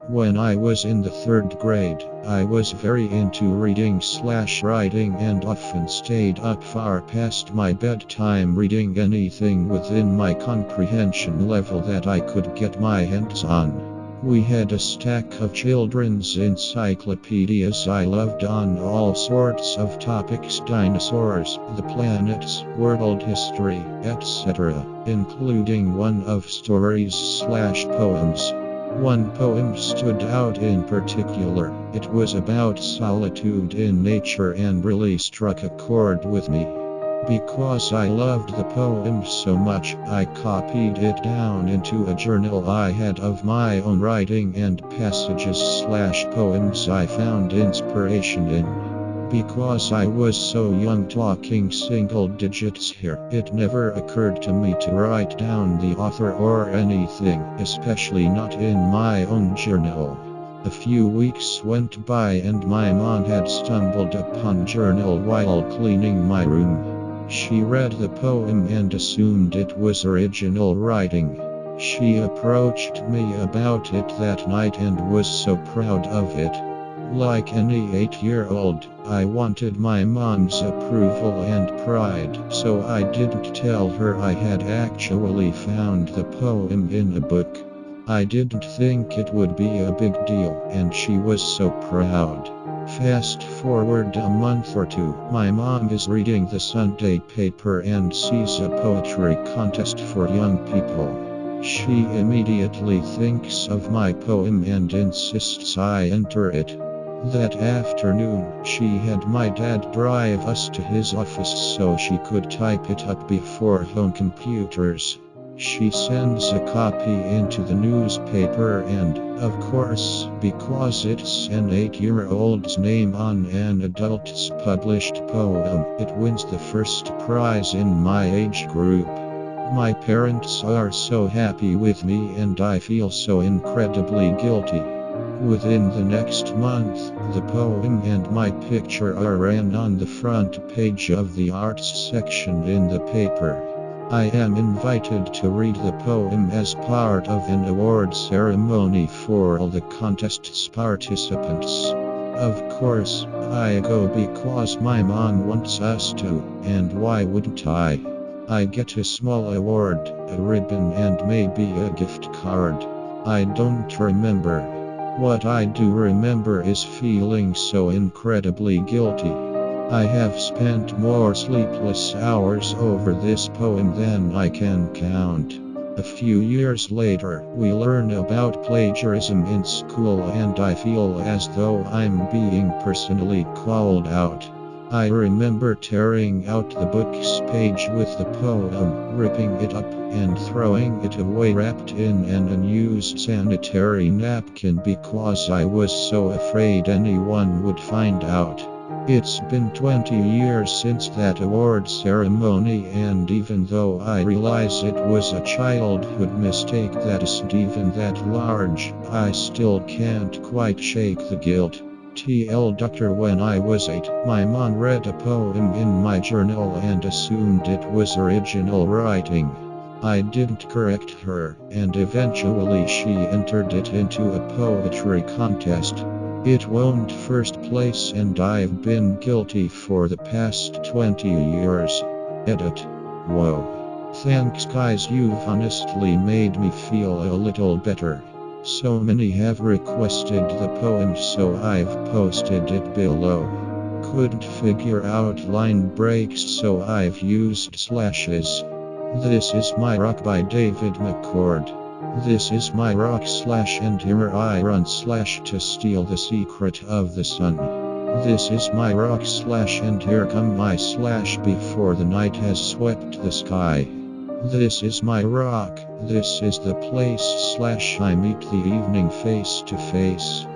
When I was in the third grade, I was very into reading/writing and often stayed up far past my bedtime reading anything within my comprehension level that I could get my hands on. We had a stack of children's encyclopedias I loved on all sorts of topics: dinosaurs, the planets, world history, etc., including one of stories/poems. One poem stood out in particular. It was about solitude in nature and really struck a chord with me. Because I loved the poem so much, I copied it down into a journal I had of my own writing and passages/poems I found inspiration in. Because I was so young, talking single digits here, it never occurred to me to write down the author or anything, especially not in my own journal. A few weeks went by and my mom had stumbled upon the journal while cleaning my room. She read the poem and assumed it was original writing. She approached me about it that night and was so proud of it. Like any 8-year-old, I wanted my mom's approval and pride, so I didn't tell her I had actually found the poem in a book. I didn't think it would be a big deal, and she was so proud. Fast forward a month or two, my mom is reading the Sunday paper and sees a poetry contest for young people. She immediately thinks of my poem and insists I enter it. That afternoon, she had my dad drive us to his office so she could type it up before home computers. She sends a copy into the newspaper and, of course, because it's an 8-year-old's name on an adult's published poem, it wins the first prize in my age group. My parents are so happy with me and I feel so incredibly guilty. Within the next month, the poem and my picture are ran on the front page of the arts section in the paper. I am invited to read the poem as part of an award ceremony for all the contest's participants. Of course, I go because my mom wants us to, and why wouldn't I? I get a small award, a ribbon and maybe a gift card. I don't remember. What I do remember is feeling so incredibly guilty. I have spent more sleepless hours over this poem than I can count. A few years later, we learn about plagiarism in school and I feel as though I'm being personally called out. I remember tearing out the book's page with the poem, ripping it up, and throwing it away wrapped in an unused sanitary napkin because I was so afraid anyone would find out. It's been 20 years since that award ceremony, and even though I realize it was a childhood mistake that isn't even that large, I still can't quite shake the guilt. Doctor, when I was 8, my mom read a poem in my journal and assumed it was original writing. I didn't correct her, and eventually she entered it into a poetry contest. It won first place and I've been guilty for the past 20 years. Edit. Whoa. Thanks guys, you've honestly made me feel a little better. So many have requested the poem, so I've posted it below. Couldn't figure out line breaks, so I've used slashes. This is My Rock by David McCord. This is my rock / and here I run / to steal the secret of the sun. This is my rock / and here come my / before the night has swept the sky. This is my rock, this is the place / I meet the evening face to face.